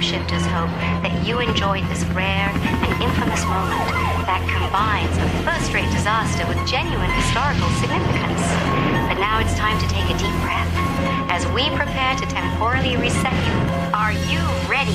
Shifters hope that you enjoyed this rare and infamous moment that combines a first-rate disaster with genuine historical significance. But now it's time to take a deep breath as we prepare to temporally reset you. Are you ready?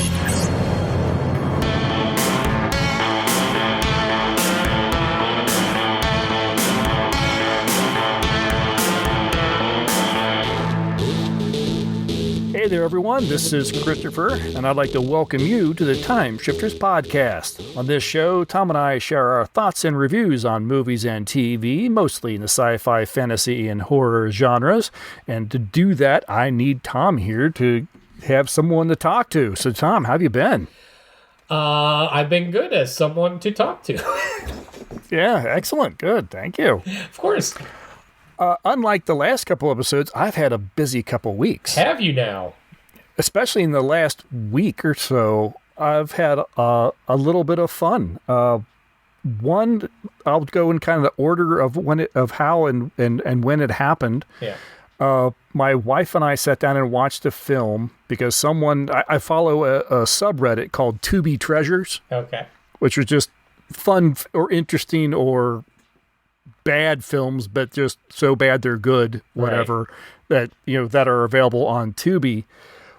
Hey there, everyone. This is Christopher, and I'd like to welcome you to the Time Shifters podcast. On this show, Tom and I share our thoughts and reviews on movies and TV, mostly in the sci-fi, fantasy, and horror genres. And to do that, I need Tom here to have someone to talk to. So, Tom, how have you been? I've been good as someone to talk to. Yeah, excellent. Good. Thank you. Of course. Unlike the last couple episodes, I've had a busy couple weeks. Have you now? Especially in the last week or so, I've had a little bit of fun. One, I'll go in kind of the order of how and when it happened. Yeah. My wife and I sat down and watched a film because I follow a subreddit called Tubi Treasures. Okay. Which was just fun or interesting or bad films, but just so bad they're good, whatever, right. that are available on Tubi.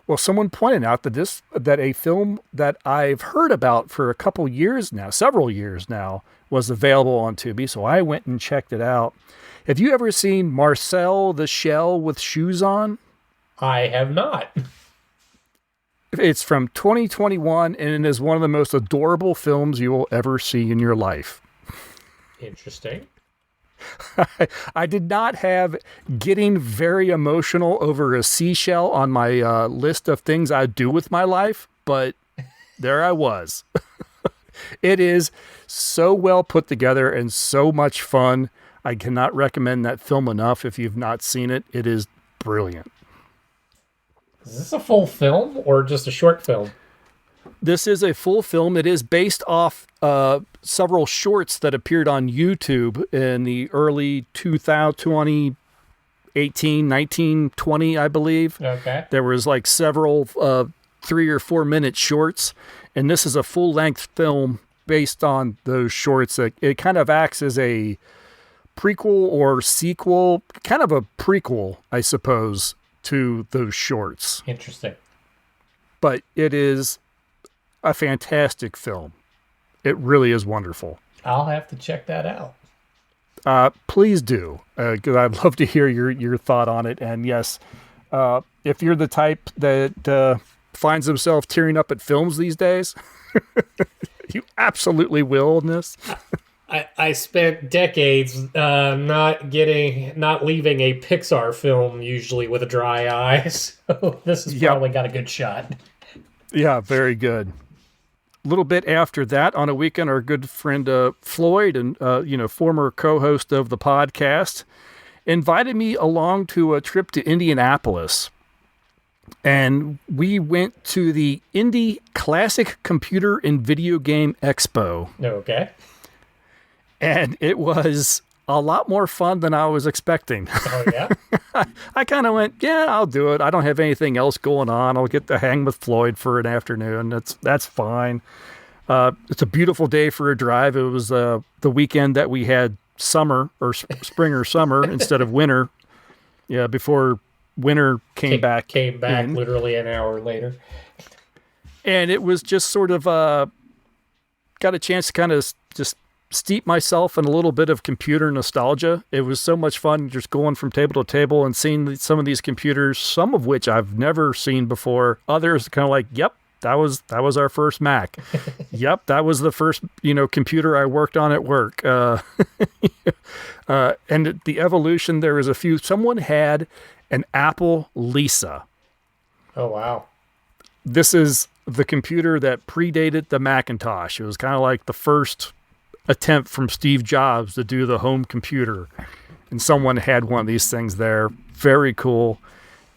Well, someone pointed out that a film that I've heard about for several years now, was available on Tubi, so I went and checked it out. Have you ever seen Marcel the Shell with Shoes On? I have not. It's from 2021, and it is one of the most adorable films you will ever see in your life. Interesting. I did not have getting very emotional over a seashell on my list of things I do with my life, but there I was. It is so well put together and so much fun. I cannot recommend that film enough if you've not seen it. It is brilliant. Is this a full film or just a short film? This is a full film. It is based off several shorts that appeared on YouTube in the early 2018, 19, 20, I believe. Okay. There was like several 3 or 4 minute shorts, and this is a full-length film based on those shorts. It kind of acts as a prequel or sequel, kind of a prequel, I suppose, to those shorts. Interesting. But it is a fantastic film. It really is wonderful. I'll have to check that out. Please do, because I'd love to hear your thought on it. And yes, if you're the type that finds himself tearing up at films these days, you absolutely will in this. I spent decades not leaving a Pixar film usually with a dry eye, so this has probably got a good shot. Yeah, very good. A little bit after that, on a weekend, our good friend Floyd, and former co-host of the podcast, invited me along to a trip to Indianapolis. And we went to the Indie Classic Computer and Video Game Expo. Okay. And it was a lot more fun than I was expecting. Oh, yeah? I kind of went, yeah, I'll do it. I don't have anything else going on. I'll get to hang with Floyd for an afternoon. That's fine. It's a beautiful day for a drive. It was the weekend that we had summer or spring or summer instead of winter. Yeah, before winter came back. Came back literally an hour later. And it was just sort of got a chance to kind of just steep myself in a little bit of computer nostalgia. It was so much fun just going from table to table and seeing some of these computers, some of which I've never seen before. Others kind of like, yep, that was our first Mac. Yep, that was the first computer I worked on at work. And the evolution, there was a few. Someone had an Apple Lisa. Oh, wow. This is the computer that predated the Macintosh. It was kind of like the first attempt from Steve Jobs to do the home computer, and someone had one of these things there. Very cool.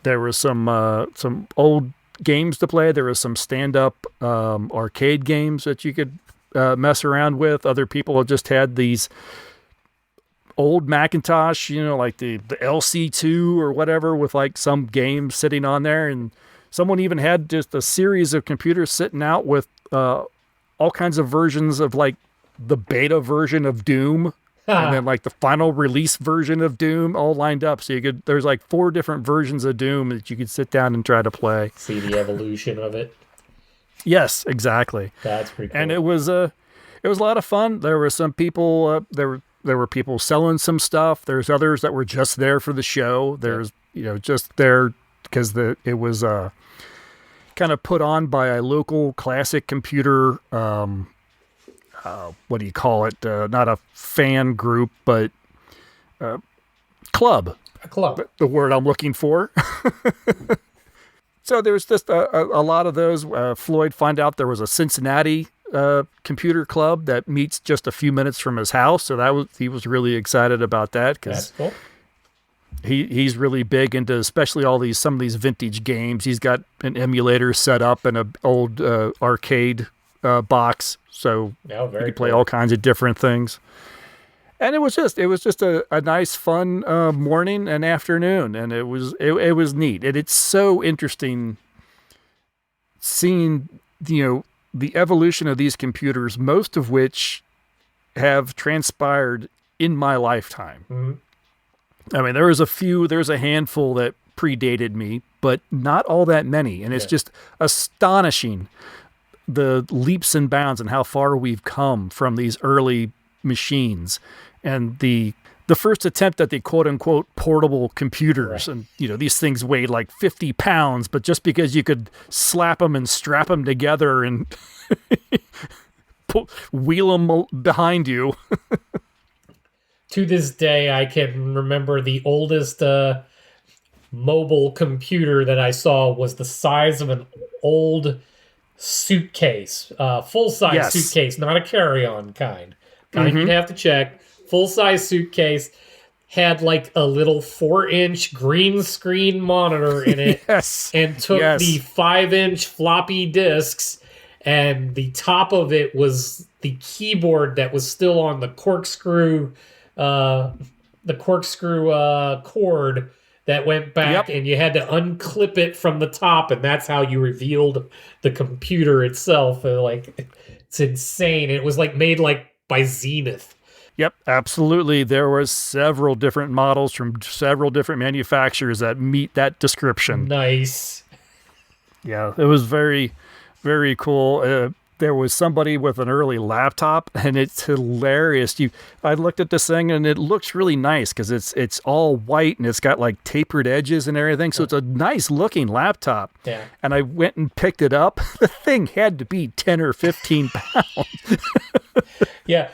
There was some old games to play. There was some stand-up arcade games that you could mess around with. Other people just had these old Macintosh, like the LC2 or whatever, with like some game sitting on there, and Someone even had just a series of computers sitting out with all kinds of versions of like the beta version of Doom and then like the final release version of Doom all lined up. So there's like 4 different versions of Doom that you could sit down and try to play. See the evolution of it. Yes, exactly. That's pretty cool. And it was a lot of fun. There were some people, there were people selling some stuff. There's others that were just there for the show. There's, just there because it was kind of put on by a local classic computer, what do you call it? Not a fan group, but club. A club. The word I'm looking for. So there's just a lot of those. Floyd found out there was a Cincinnati computer club that meets just a few minutes from his house. So he was really excited about that because cool. He's really big into especially some of these vintage games. He's got an emulator set up in an old arcade box, so you can play all kinds of different things. And it was just a nice, fun morning and afternoon, and it was neat. And it's so interesting seeing the evolution of these computers, most of which have transpired in my lifetime. Mm-hmm. I mean, there's a handful that predated me, but not all that many. And it's just astonishing the leaps and bounds and how far we've come from these early machines. And the first attempt at the quote unquote portable computers. Right. And, these things weighed like 50 pounds, but just because you could slap them and strap them together and wheel them behind you. To this day, I can remember the oldest mobile computer that I saw was the size of an old suitcase, full-size suitcase, not a carry-on kind. You'd have to check. Full-size suitcase, had like a little 4-inch green screen monitor in it, and took the 5-inch floppy disks, and the top of it was the keyboard that was still on the corkscrew cord that went back, and you had to unclip it from the top, and that's how you revealed the computer itself. It's insane. It was made by Zenith. Yep, absolutely. There was several different models from several different manufacturers that meet that description. Nice. Yeah, it was very, very cool. There was somebody with an early laptop, and it's hilarious. I looked at this thing, and it looks really nice because it's all white, and it's got tapered edges and everything. So it's a nice looking laptop. Yeah. And I went and picked it up. The thing had to be 10 or 15 pounds. Yeah.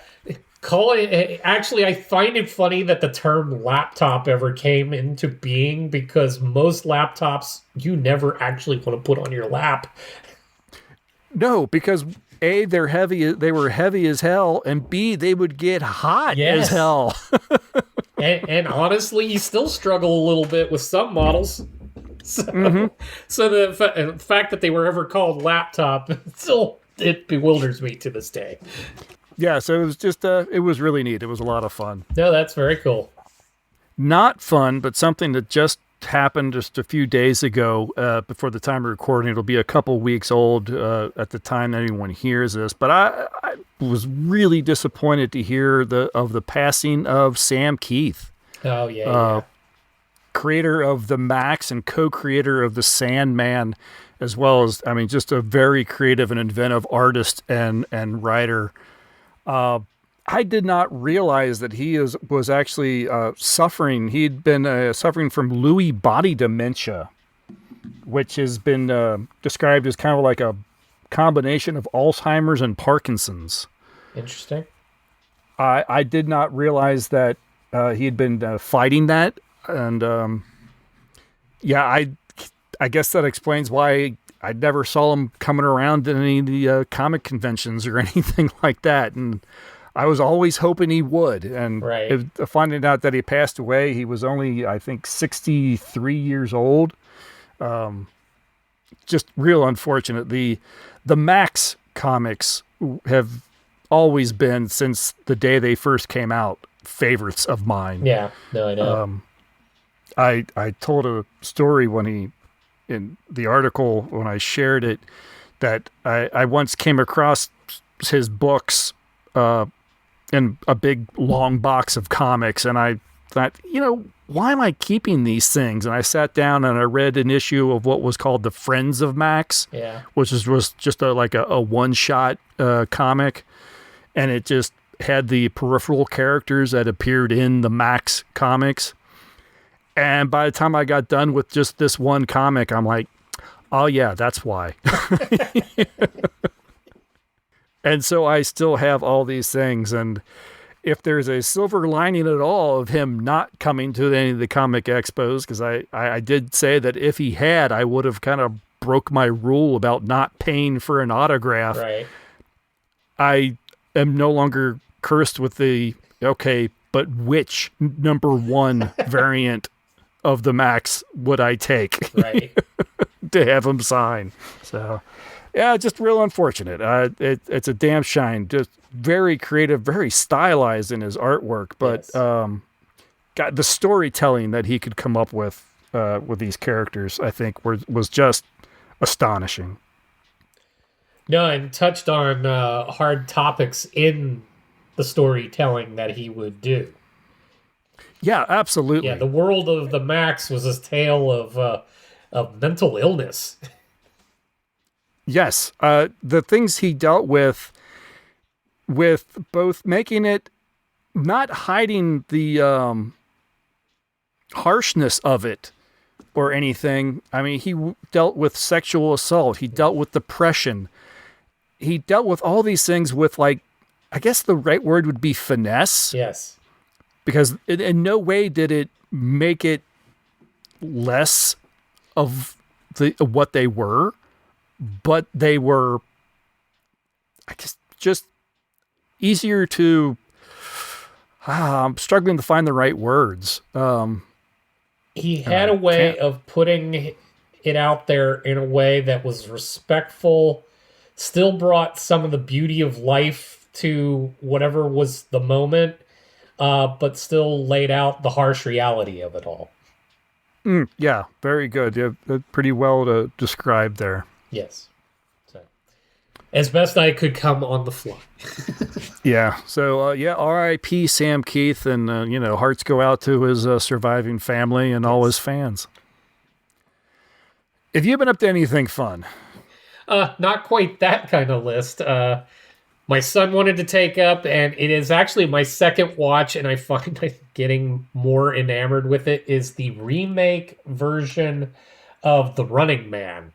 Actually, I find it funny that the term laptop ever came into being because most laptops you never actually want to put on your lap. No, because A, they were heavy as hell, and B, they would get hot as hell. and honestly, you still struggle a little bit with some models. So the fact that they were ever called laptop, it bewilders me to this day. Yeah, so it was just, it was really neat. It was a lot of fun. No, that's very cool. Not fun, but something that just happened just a few days ago before the time of recording. It'll be a couple weeks old at the time that anyone hears this. But I was really disappointed to hear of the passing of Sam Keith. Oh, yeah. Creator of the Max and co-creator of the Sandman, as well as, just a very creative and inventive artist and writer. I did not realize that he was actually suffering. He'd been suffering from Lewy body dementia, which has been described as kind of like a combination of Alzheimer's and Parkinson's. Interesting. I did not realize that he had been fighting that, and I guess that explains why I never saw him coming around at any of the comic conventions or anything like that, and I was always hoping he would. And finding out that he passed away, he was only, I think, 63 years old. Just real unfortunate. The Max comics have always been, since the day they first came out, favorites of mine. Yeah, no, I know. I told a story when he in the article when I shared it that I once came across his books in a big long box of comics, and I thought, why am I keeping these things? And I sat down and I read an issue of what was called the Friends of Max, which was just like a one-shot comic, and it just had the peripheral characters that appeared in the Max comics. And by the time I got done with just this one comic, I'm like, oh yeah, that's why. And so I still have all these things. And if there's a silver lining at all of him not coming to any of the comic expos, because I did say that if he had, I would have kind of broke my rule about not paying for an autograph. Right. I am no longer cursed with the, okay, but which number 1 variant of the Max would I take right. to have him sign? So, yeah, just real unfortunate. It's a damn shame. Just very creative, very stylized in his artwork, but got the storytelling that he could come up with these characters, I think, was just astonishing. No, and touched on hard topics in the storytelling that he would do. Yeah, absolutely. Yeah, the world of the Max was a tale of mental illness. Yes, the things he dealt with both making it, not hiding the harshness of it or anything. I mean, he dealt with sexual assault. He dealt with depression. He dealt with all these things with, like, I guess the right word would be finesse. Yes. Because in no way did it make it less of what they were, but they were, I guess, just easier to. I'm struggling to find the right words. He had a way of putting it out there in a way that was respectful, still brought some of the beauty of life to whatever was the moment, but still laid out the harsh reality of it all. Yeah, very good. Yeah, pretty well to describe there. Yes. So, as best I could come on the fly. Yeah. So, R.I.P. Sam Keith, and, hearts go out to his surviving family and all his fans. Have you been up to anything fun? Not quite that kind of list. My son wanted to take up, and it is actually my second watch, and I find I'm getting more enamored with it, is the remake version of The Running Man.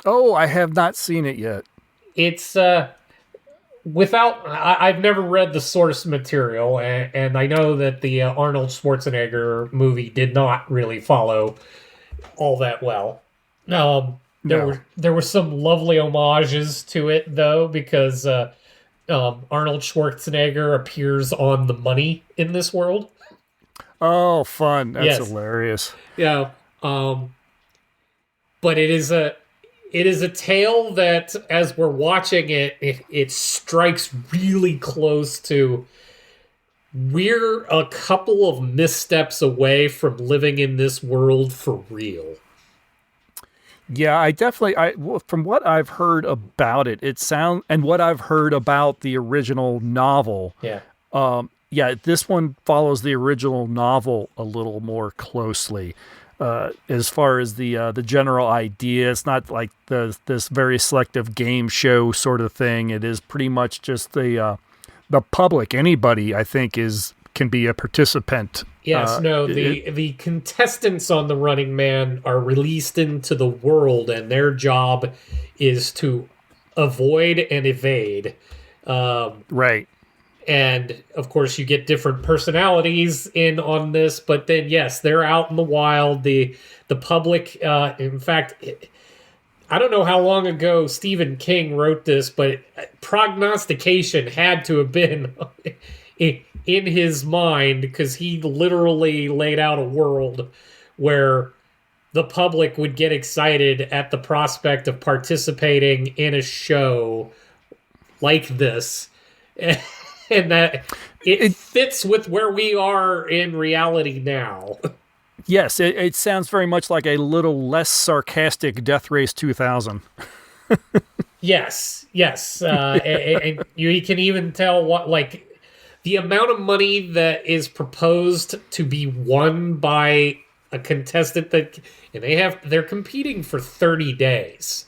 Oh, I have not seen it yet. It's I've never read the source material, and I know that the Arnold Schwarzenegger movie did not really follow all that well. There were some lovely homages to it, though, because Arnold Schwarzenegger appears on the money in this world. Oh, fun. That's hilarious. Yeah. But it is a tale that, as we're watching it strikes really close to, we're a couple of missteps away from living in this world for real. Yeah, from what I've heard about it, and what I've heard about the original novel. Yeah. This one follows the original novel a little more closely. As far as the general idea, it's not like this very selective game show sort of thing. It is pretty much just the public. Anybody, I think, can be a participant. Yes, the contestants on The Running Man are released into the world, and their job is to avoid and evade. Right. And, of course, you get different personalities in on this, but then, yes, they're out in the wild. The public, in fact, I don't know how long ago Stephen King wrote this, but prognostication had to have been in his mind, because he literally laid out a world where the public would get excited at the prospect of participating in a show like this. And that it fits with where we are in reality now. Yes, it sounds very much like a little less sarcastic Death Race 2000. Yes, yes. And you can even tell what, like, the amount of money that is proposed to be won by a contestant and they're competing for 30 days,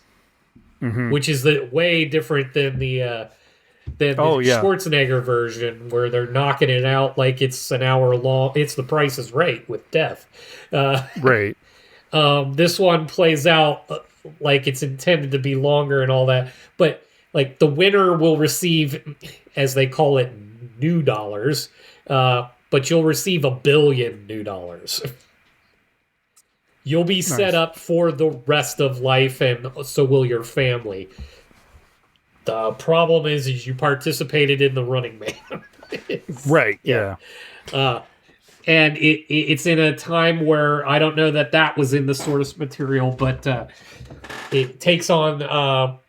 which is way different than the Schwarzenegger version where they're knocking it out like it's an hour long. It's The Price is Right with death. Right. This one plays out like it's intended to be longer and all that, but like the winner will receive, as they call it, new dollars, but you'll receive $1 billion new dollars. You'll be set up for the rest of life, and so will your family. The problem is you participated in the Running Man. Right. Yeah. And it's in a time where I don't know that was in the source material, but it takes on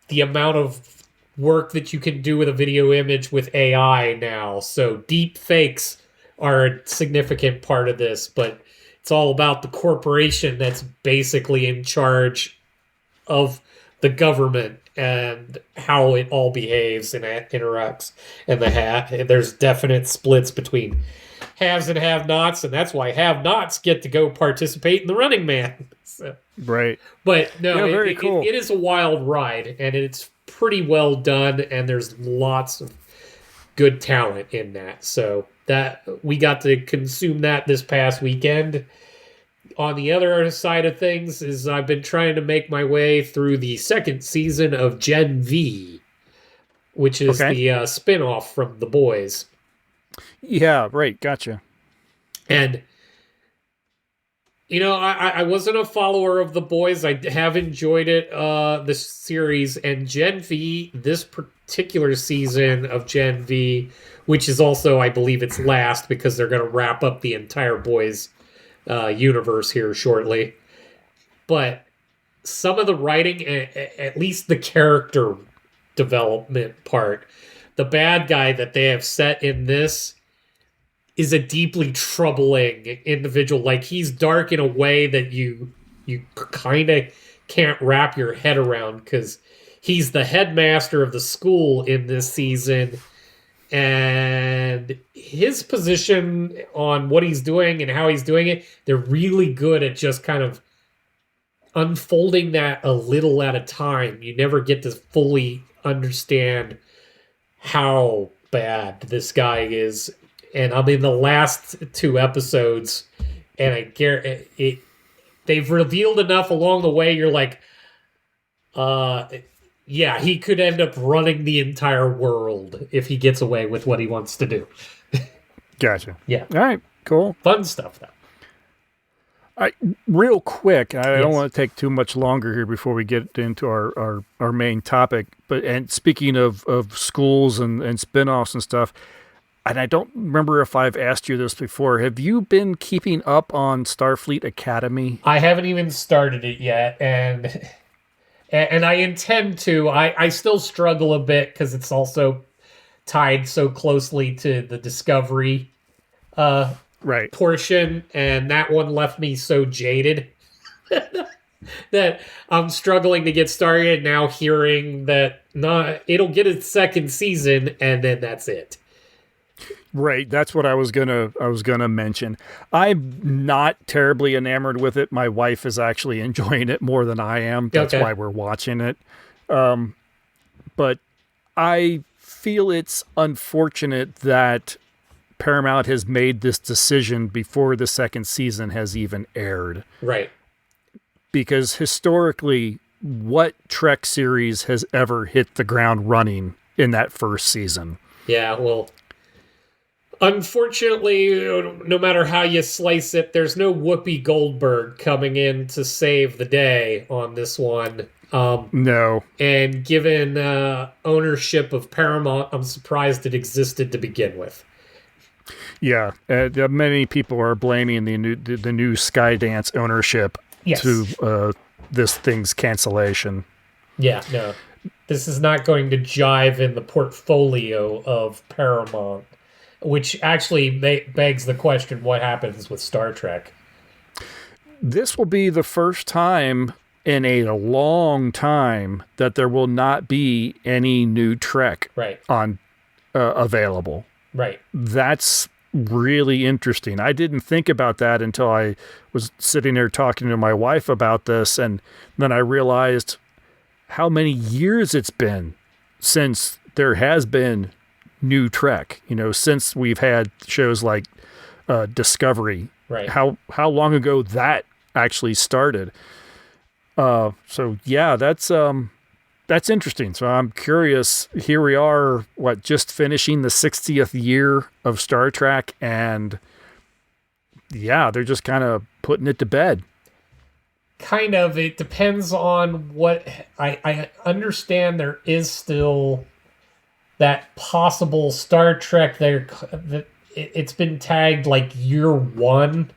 the amount of work that you can do with a video image with AI now. So deep fakes are a significant part of this, but it's all about the corporation that's basically in charge of the government and how it all behaves and interacts. And there's definite splits between haves and have-nots, and that's why have-nots get to go participate in the Running Man. So, right. But no, very cool. It is a wild ride, and it's pretty well done, and there's lots of good talent in that. So that we got to consume that this past weekend. On the other side of things is I've been trying to make my way through the second season of Gen V, which is the spin-off from The Boys. Yeah, right. Gotcha. And, I wasn't a follower of The Boys. I have enjoyed it, this series. And Gen V, this particular season of Gen V, which is also, I believe, its last because they're going to wrap up the entire Boys universe here shortly. But some of the writing, at least the character development part, the bad guy that they have set in this is a deeply troubling individual. Like, he's dark in a way that you kind of can't wrap your head around, because he's the headmaster of the school in this season, and his position on what he's doing and how he's doing it, they're really good at just kind of unfolding that a little at a time. You never get to fully understand how bad this guy is. And I'm in the last 2 episodes, and I guarantee they've revealed enough along the way. You're like, yeah, he could end up running the entire world if he gets away with what he wants to do. Gotcha. Yeah. All right. Cool. Fun stuff, though. Real quick, I don't want to take too much longer here before we get into our main topic. And speaking of schools and spin-offs and stuff, and I don't remember if I've asked you this before, have you been keeping up on Starfleet Academy? I haven't even started it yet, and I intend to. I still struggle a bit because it's also tied so closely to the Discovery portion, and that one left me so jaded that I'm struggling to get started now, hearing that it'll get its second season and then that's it. Right, that's what I was gonna mention. I'm not terribly enamored with it. My wife is actually enjoying it more than I am. That's why we're watching it. But I feel it's unfortunate that Paramount has made this decision before the second season has even aired. Right. Because historically, what Trek series has ever hit the ground running in that first season? Yeah, well, unfortunately, no matter how you slice it, there's no Whoopi Goldberg coming in to save the day on this one. No. And given ownership of Paramount, I'm surprised it existed to begin with. Yeah, many people are blaming the new Skydance ownership to this thing's cancellation. Yeah, no. This is not going to jive in the portfolio of Paramount, which actually begs the question, what happens with Star Trek? this will be the first time in a long time that there will not be any new Trek on available. Right. That's really interesting. I didn't think about that until I was sitting there talking to my wife about this, and then I realized how many years it's been since there has been new Trek. Since we've had shows like Discovery. Right. How long ago that actually started. So yeah, that's interesting. So I'm curious. Here we are, just finishing the 60th year of Star Trek, and yeah, they're just kind of putting it to bed. Kind of. It depends on what I understand. There is still that possible Star Trek there. It's been tagged like year one,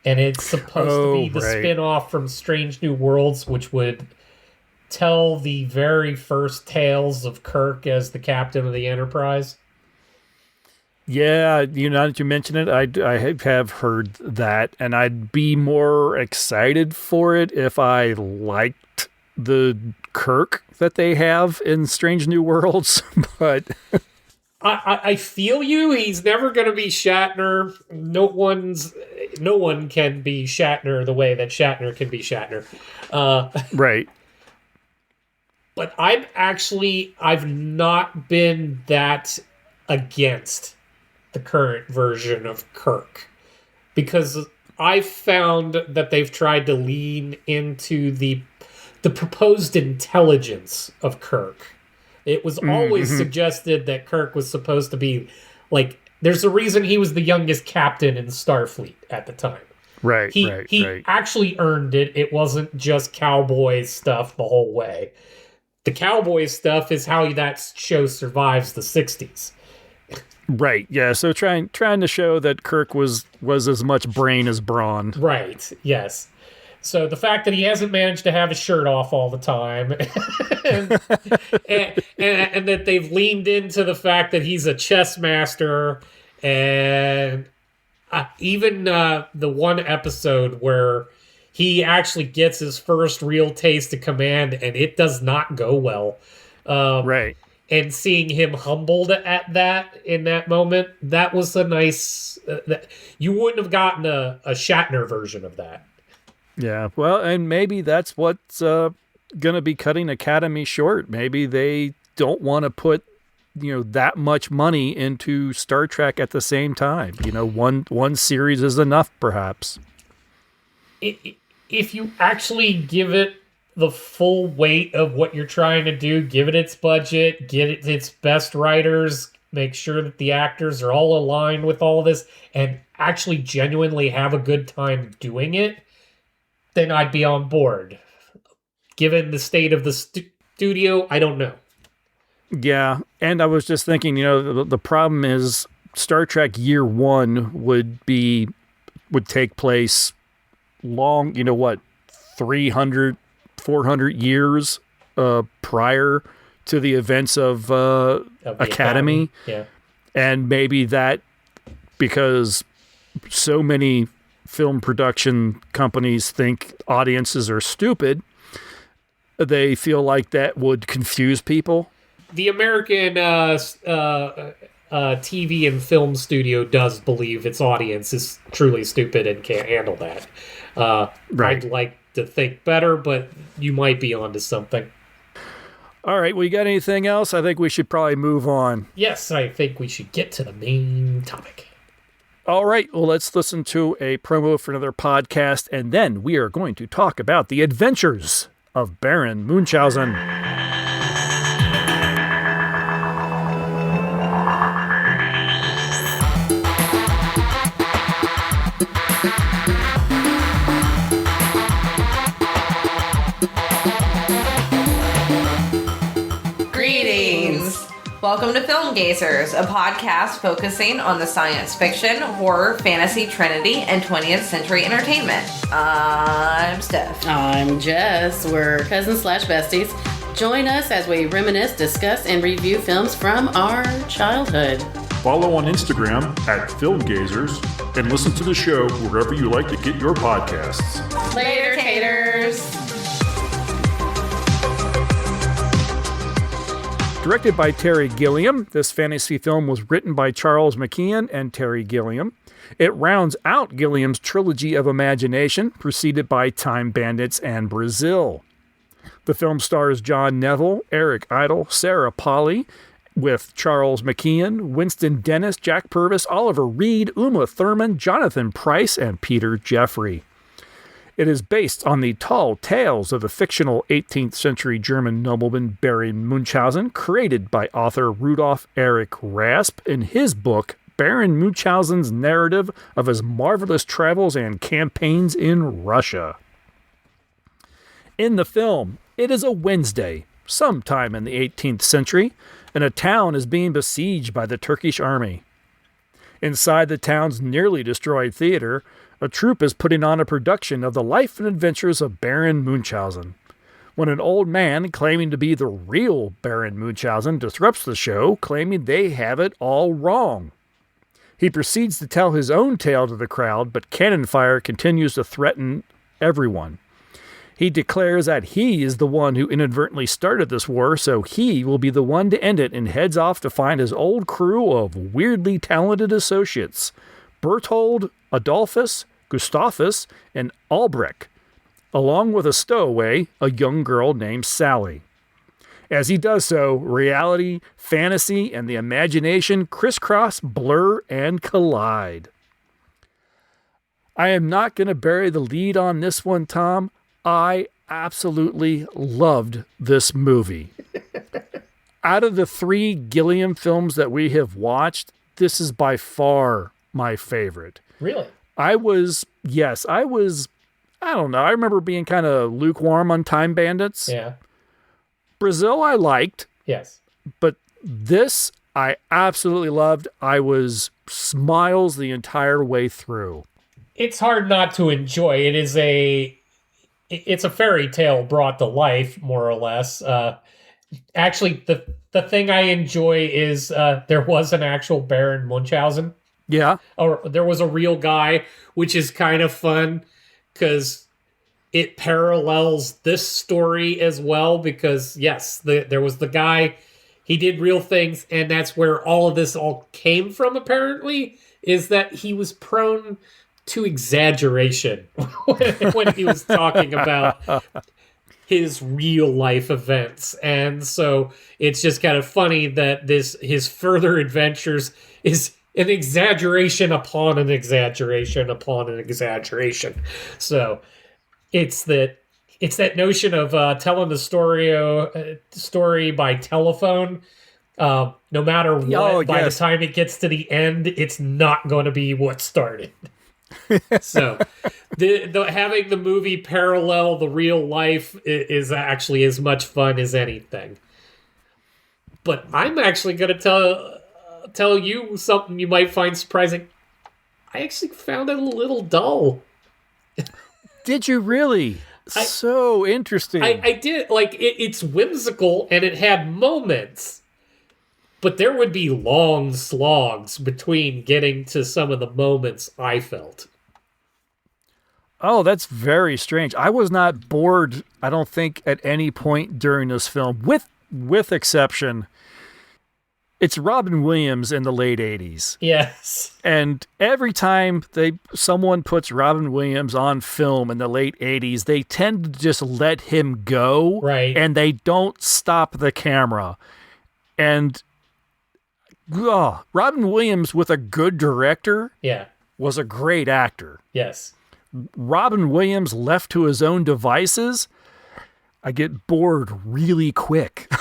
and it's supposed to be the spin-off from Strange New Worlds, which would tell the very first tales of Kirk as the captain of the Enterprise. Yeah, now that you mention it, I have heard that, and I'd be more excited for it if I liked the Kirk that they have in Strange New Worlds, but... I feel you. He's never going to be Shatner. No one can be Shatner the way that Shatner can be Shatner. Right. But I've not been that against the current version of Kirk, because I've found that they've tried to lean into the proposed intelligence of Kirk. It was always suggested that Kirk was supposed to be there's a reason he was the youngest captain in Starfleet at the time. Right. He actually earned it. It wasn't just cowboy stuff the whole way. The cowboy stuff is how that show survives the 60s. Right. Yeah. So trying to show that Kirk was as much brain as brawn. Right. Yes. So the fact that he hasn't managed to have his shirt off all the time, and that they've leaned into the fact that he's a chess master, and even the one episode where he actually gets his first real taste of command, and it does not go well. Right. And seeing him humbled at that in that moment, that was a nice... you wouldn't have gotten a Shatner version of that. Yeah, well, and maybe that's what's going to be cutting Academy short. Maybe they don't want to put, that much money into Star Trek at the same time. One series is enough, perhaps. If you actually give it the full weight of what you're trying to do, give it its budget, get it its best writers, make sure that the actors are all aligned with all this, and actually genuinely have a good time doing it, then I'd be on board. Given the state of the studio, I don't know. Yeah, and I was just thinking, the problem is Star Trek Year One would take place long, 300, 400 years prior to the events of the Academy. Yeah. And maybe that, because so many film production companies think audiences are stupid, they feel like that would confuse people. The American TV and film studio does believe its audience is truly stupid and can't handle that. Right. I'd like to think better, but you might be onto something. All right, well, you got anything else? I think we should probably move on. Yes, I think we should get to the main topic. All right, well, let's listen to a promo for another podcast, and then we are going to talk about the adventures of Baron Munchausen. Welcome to Film Gazers, a podcast focusing on the science fiction, horror, fantasy trinity, and 20th century entertainment. I'm Steph. I'm Jess. We're cousins/besties. Join us as we reminisce, discuss, and review films from our childhood. Follow on Instagram at Filmgazers and listen to the show wherever you like to get your podcasts. Later, taters. Directed by Terry Gilliam, this fantasy film was written by Charles McKeon and Terry Gilliam. It rounds out Gilliam's trilogy of imagination, preceded by Time Bandits and Brazil. The film stars John Neville, Eric Idle, Sarah Polley, with Charles McKeon, Winston Dennis, Jack Purvis, Oliver Reed, Uma Thurman, Jonathan Pryce, and Peter Jeffrey. It is based on the tall tales of the fictional 18th century German nobleman Baron Munchausen, created by author Rudolf Erich Rasp in his book Baron Munchausen's Narrative of His Marvelous Travels and Campaigns in Russia. In the film, it is a Wednesday, sometime in the 18th century, and a town is being besieged by the Turkish army. Inside the town's nearly destroyed theater, a troupe is putting on a production of the life and adventures of Baron Munchausen. When an old man claiming to be the real Baron Munchausen disrupts the show, claiming they have it all wrong. He proceeds to tell his own tale to the crowd, but cannon fire continues to threaten everyone. He declares that he is the one who inadvertently started this war, so he will be the one to end it, and heads off to find his old crew of weirdly talented associates, Berthold, Adolphus, Gustavus, and Albrecht, along with a stowaway, a young girl named Sally. As he does so, reality, fantasy, and the imagination crisscross, blur, and collide. I am not going to bury the lead on this one, Tom. I absolutely loved this movie. Out of the 3 Gilliam films that we have watched, this is by far my favorite. Really? I don't know. I remember being kind of lukewarm on Time Bandits. Yeah. Brazil I liked. Yes. But this I absolutely loved. I was smiles the entire way through. It's hard not to enjoy. It's a fairy tale brought to life, more or less. Actually, the thing I enjoy is there was an actual Baron Munchausen. Yeah. Or there was a real guy, which is kind of fun because it parallels this story as well. Because, yes, there was the guy, he did real things, and that's where all of this all came from, apparently, is that he was prone to exaggeration when he was talking about his real life events. And so it's just kind of funny that his further adventures is an exaggeration upon an exaggeration upon an exaggeration. So it's that notion of telling the story by telephone. No matter what, by the time it gets to the end, it's not going to be what started. So having the movie parallel the real life is actually as much fun as anything. But I'm actually going to tell you something you might find surprising. I actually found it a little dull. Did you really? So interesting. I did. Like, it's whimsical and it had moments, but there would be long slogs between getting to some of the moments I felt. Oh, that's very strange. I was not bored, I don't think, at any point during this film, with exception. It's Robin Williams in the late 80s. Yes. And every time someone puts Robin Williams on film in the late 80s, they tend to just let him go. Right. And they don't stop the camera. And Robin Williams with a good director was a great actor. Yes. Robin Williams left to his own devices, I get bored really quick.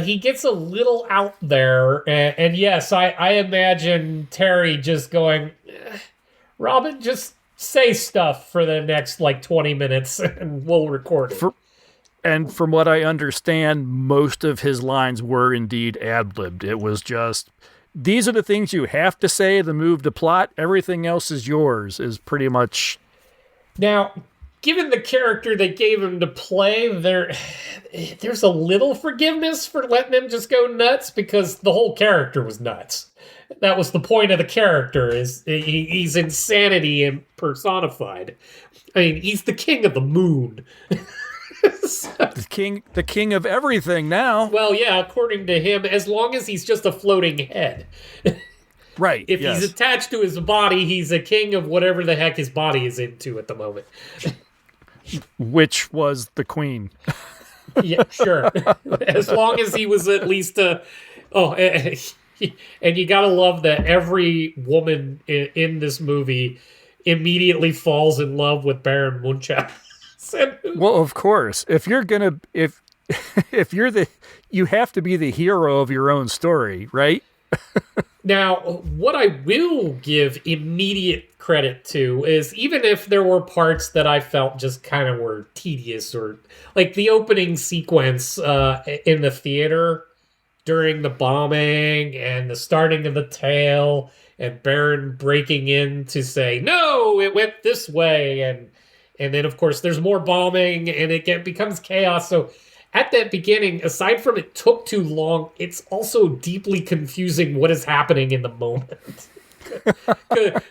He gets a little out there, and yes, I imagine Terry just going, Robin, just say stuff for the next 20 minutes and we'll record it. And from what I understand, most of his lines were indeed ad-libbed. It was just, these are the things you have to say to move the plot. Everything else is yours, is pretty much... Now, given the character they gave him to play, there's a little forgiveness for letting him just go nuts, because the whole character was nuts. that was the point of the character. Is he's insanity and personified. I mean, he's the king of the moon. The king of everything now. Well, yeah, according to him, as long as he's just a floating head. Right. If yes. he's attached to his body, he's a king of whatever the heck his body is into at the moment. Which was the queen. Yeah, sure. As long as he was at least and you gotta love that every woman in this movie immediately falls in love with Baron Munchausen. Well, of course, if you're you have to be the hero of your own story, right? Now, what I will give immediate credit to is, even if there were parts that I felt just kind of were tedious, or like the opening sequence in the theater during the bombing and the starting of the tale and Baron breaking in to say, no, it went this way. And then, of course, there's more bombing and it becomes chaos. So at that beginning, aside from it took too long, it's also deeply confusing what is happening in the moment.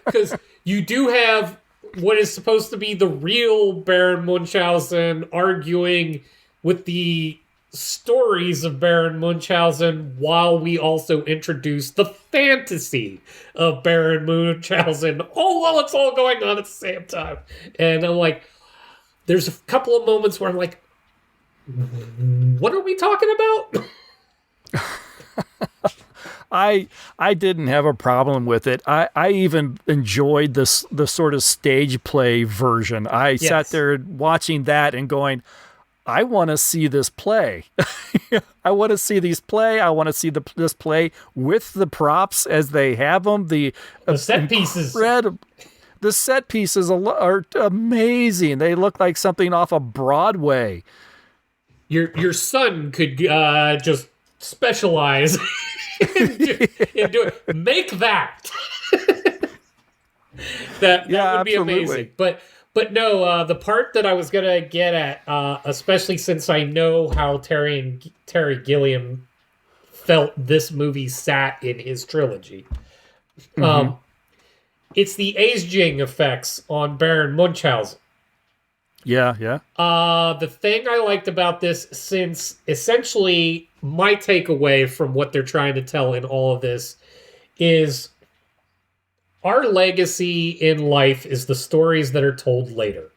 Because you do have what is supposed to be the real Baron Munchausen arguing with the stories of Baron Munchausen, while we also introduce the fantasy of Baron Munchausen, all while it's all going on at the same time. And I'm like, there's a couple of moments where I'm like, what are we talking about? I didn't have a problem with it. I even enjoyed the sort of stage play version. I sat there watching that and going, I want to see this play. I want to see these play. I want to see this play with the props as they have them. The set pieces. The set pieces are amazing. They look like something off of Broadway. Your son could just specialize in do it. Make that. that would absolutely be amazing. But no, the part that I was gonna get at, especially since I know how Terry Gilliam felt this movie sat in his trilogy. It's the aging effects on Baron Munchausen. Yeah. The thing I liked about this, since essentially my takeaway from what they're trying to tell in all of this is our legacy in life is the stories that are told later.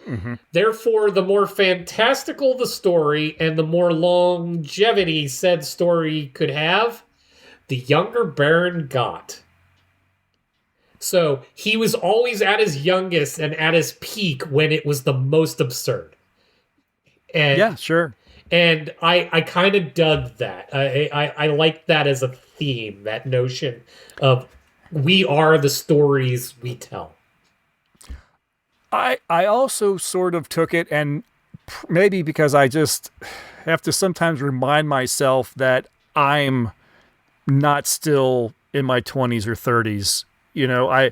Mm-hmm. Therefore, the more fantastical the story and the more longevity said story could have, the younger Baron got. So he was always at his youngest and at his peak when it was the most absurd. And, yeah, sure. And I kind of dug that. I like that as a theme, that notion of we are the stories we tell. I also sort of took it, and maybe because I just have to sometimes remind myself that I'm not still in my 20s or 30s. You know,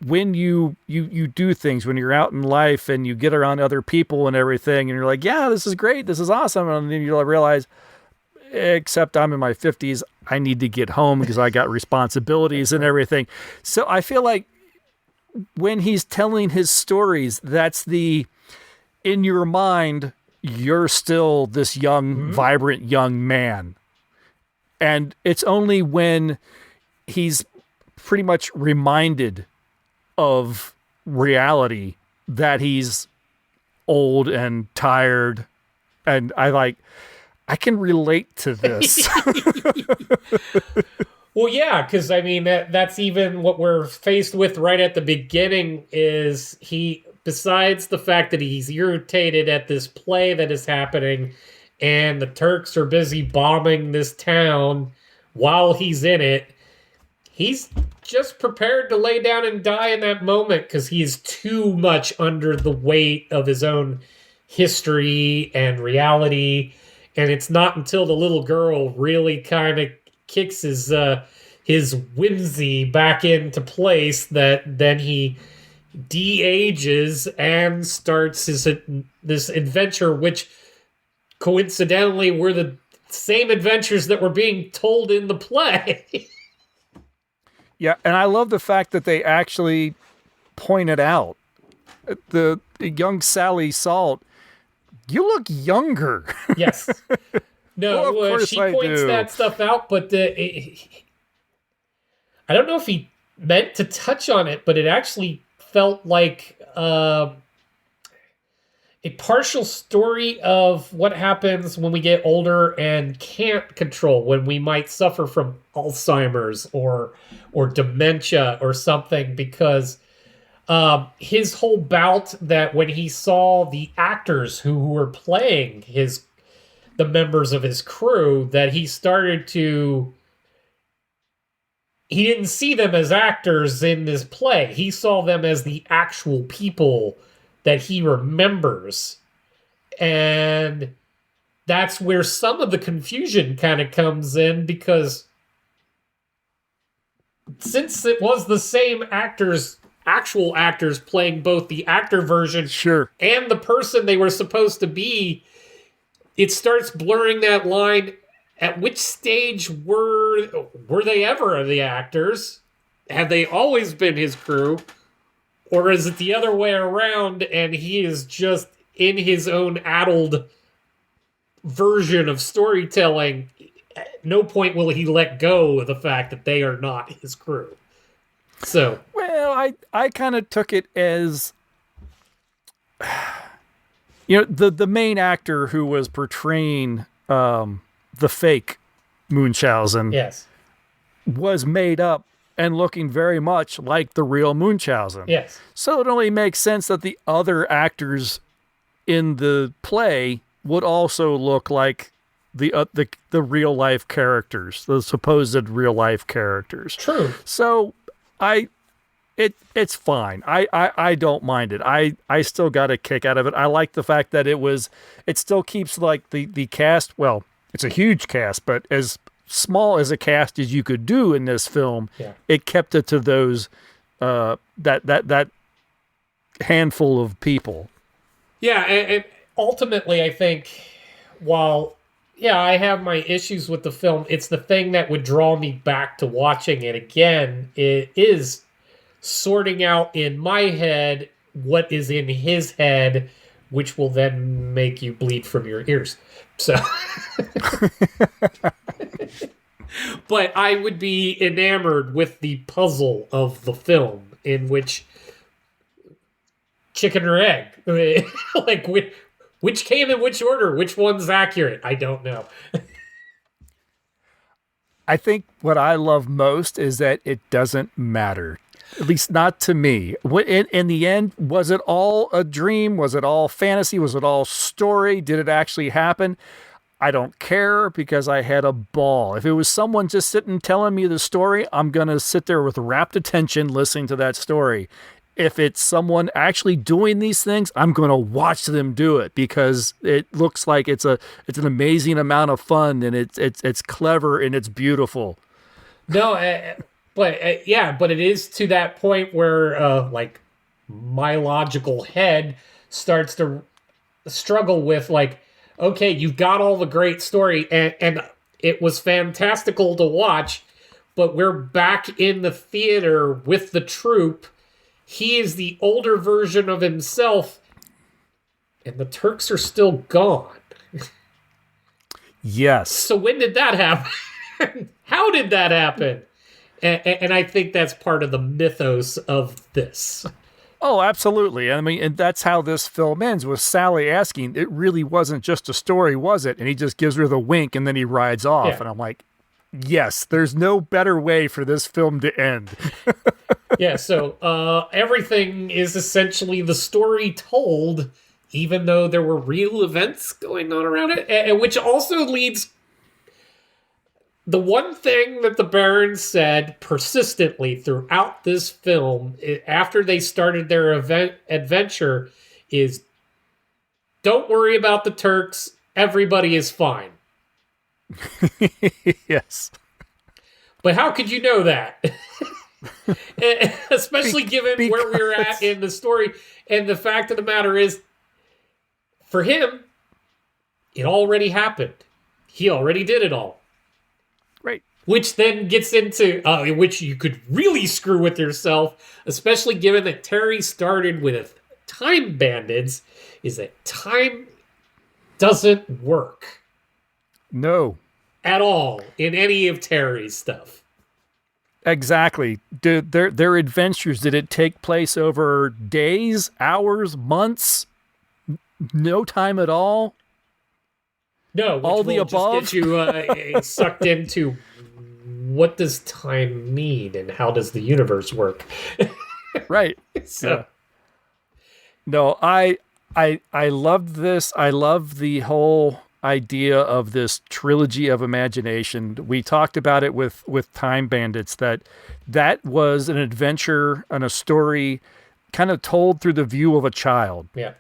when you do things, when you're out in life and you get around other people and everything, and you're like, yeah, this is great, this is awesome. And then you realize, except I'm in my 50s, I need to get home because I got responsibilities and everything. So I feel like when he's telling his stories, that's in your mind, you're still this young, vibrant young man. And it's only when he's pretty much reminded of reality that he's old and tired. And I can relate to this. Well, yeah, because I mean, that's even what we're faced with right at the beginning is besides the fact that he's irritated at this play that is happening and the Turks are busy bombing this town while he's in it, he's just prepared to lay down and die in that moment because he's too much under the weight of his own history and reality. And it's not until the little girl really kind of kicks his whimsy back into place that then he de-ages and starts this adventure, which coincidentally we're the same adventures that were being told in the play. Yeah, and I love the fact that they actually pointed out the young Sally Salt. You look younger. Yes. No, Well, of course she I points do. that stuff out, but I don't know if he meant to touch on it, but it actually felt like a partial story of what happens when we get older and can't control, when we might suffer from Alzheimer's or dementia or something, because his whole bout that when he saw the actors who were playing the members of his crew, that he started to... He didn't see them as actors in this play. He saw them as the actual people that he remembers. And that's where some of the confusion kind of comes in, because since it was the same actual actors playing both the actor version Sure. and the person they were supposed to be, it starts blurring that line. At which stage were they ever the actors? Have they always been his crew? Or is it the other way around and he is just in his own addled version of storytelling? At no point will he let go of the fact that they are not his crew. So, Well, I kind of took it as, the main actor who was portraying the fake Munchausen yes. was made up and looking very much like the real Munchausen. Yes. So it only makes sense that the other actors in the play would also look like the real life characters, the supposed real life characters. True. So it's fine. I don't mind it. I still got a kick out of it. I like the fact that it still keeps like the cast. Well, it's a huge cast, but as small as a cast as you could do in this film, Yeah. it kept it to those that handful of people. Yeah, and ultimately, I think, while, I have my issues with the film, it's the thing that would draw me back to watching it again. It is sorting out in my head what is in his head, which will then make you bleed from your ears. So, but I would be enamored with the puzzle of the film, in which chicken or egg, like which came in which order, which one's accurate? I don't know. I think what I love most is that it doesn't matter. At least not to me. In the end, was it all a dream? Was it all fantasy? Was it all story? Did it actually happen? I don't care, because I had a ball. If it was someone just sitting telling me the story, I'm going to sit there with rapt attention listening to that story. If it's someone actually doing these things, I'm going to watch them do it, because it looks like it's an amazing amount of fun, and it's clever and it's beautiful. No, but it is to that point where like my logical head starts to struggle with, like, okay, you've got all the great story and it was fantastical to watch, but we're back in the theater with the troupe. He is the older version of himself, and the Turks are still gone. Yes. So when did that happen? How did that happen? And I think that's part of the mythos of this. Oh, absolutely. I mean, and that's how this film ends, with Sally asking, it really wasn't just a story, was it? And he just gives her the wink, and then he rides off. Yeah. And I'm like, yes, there's no better way for this film to end. Yeah, so everything is essentially the story told, even though there were real events going on around it, and which also leads... The one thing that the Barons said persistently throughout this film, after they started their adventure, is, don't worry about the Turks, everybody is fine. Yes. But how could you know that? Especially given where we're at in the story. And the fact of the matter is, for him, it already happened. he already did it all. Right. Which then gets into which you could really screw with yourself, especially given that Terry started with Time Bandits, is that time doesn't work. No. At all in any of Terry's stuff. Exactly. Their adventures, did it take place over days, hours, months? No time at all? No, which all the will above? just get you sucked into what does time mean and how does the universe work? Right. So. Yeah. No, I loved this. I love the whole idea of this trilogy of imagination. We talked about it with Time Bandits, that was an adventure and a story kind of told through the view of a child. Yeah.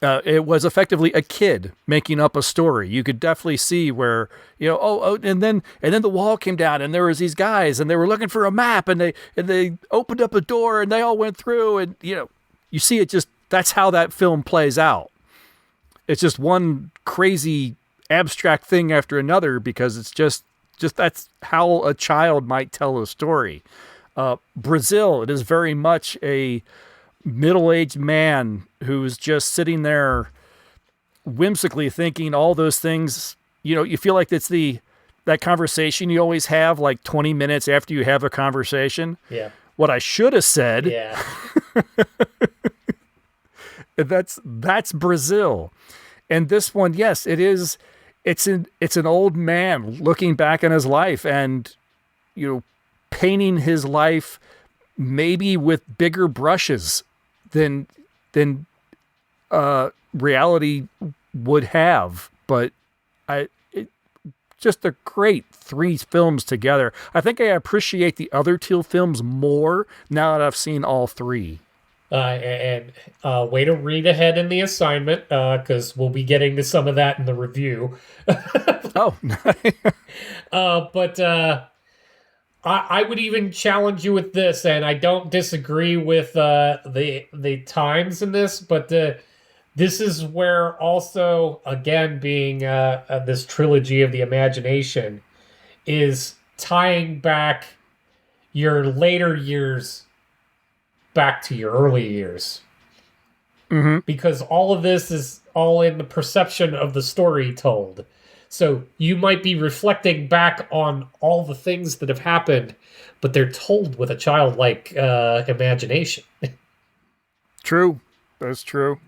It was effectively a kid making up a story. You could definitely see where, and then the wall came down and there was these guys and they were looking for a map and they opened up a door and they all went through and, you see it just, that's how that film plays out. It's just one crazy abstract thing after another because it's just that's how a child might tell a story. Brazil, it is very much a middle-aged man who's just sitting there whimsically thinking all those things. You feel like it's that conversation you always have like 20 minutes after you have a conversation. Yeah. What I should have said. Yeah. That's Brazil. And this one, yes, it is. It's an old man looking back on his life and, painting his life maybe with bigger brushes than reality would have. But just a great 3 films together. I think I appreciate the other 2 films more now that I've seen all 3. And way to read ahead in the assignment, because we'll be getting to some of that in the review. Oh. But I would even challenge you with this, and I don't disagree with the times in this, but this is where also, again, being this trilogy of the imagination, is tying back your later years back to your early years. Mm-hmm. Because all of this is all in the perception of the story told. So you might be reflecting back on all the things that have happened, but they're told with a childlike imagination. True. That's true.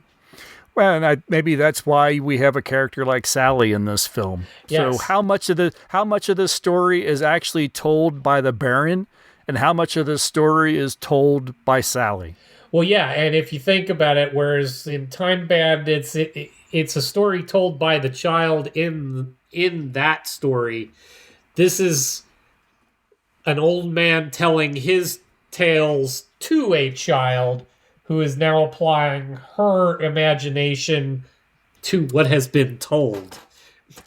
Well, and maybe that's why we have a character like Sally in this film. Yes. So how much of this story is actually told by the Baron, and how much of this story is told by Sally? Well, yeah, and if you think about it, whereas in Time Bandits, it's a story told by the child in that story. This is an old man telling his tales to a child who is now applying her imagination to what has been told.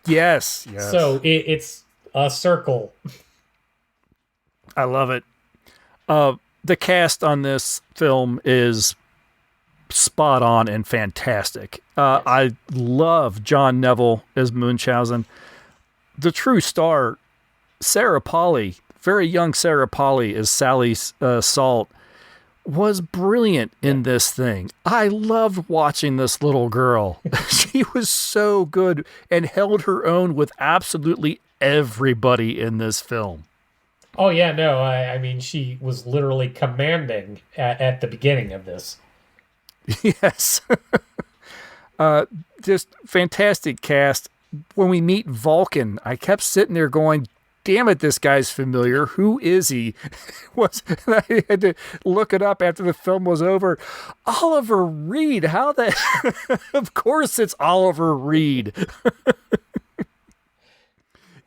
Yes. So it's a circle. I love it. The cast on this film is spot on and fantastic. I love John Neville as Munchausen. The true star, Sarah Polley, very young Sarah Polley as Sally Salt, was brilliant in this thing. I loved watching this little girl. She was so good and held her own with absolutely everybody in this film. Oh, yeah, no, I mean, she was literally commanding at the beginning of this. Yes. Just fantastic cast. When we meet Vulcan, I kept sitting there going, damn it, this guy's familiar. Who is he? I had to look it up after the film was over. Oliver Reed. How the... Of course it's Oliver Reed.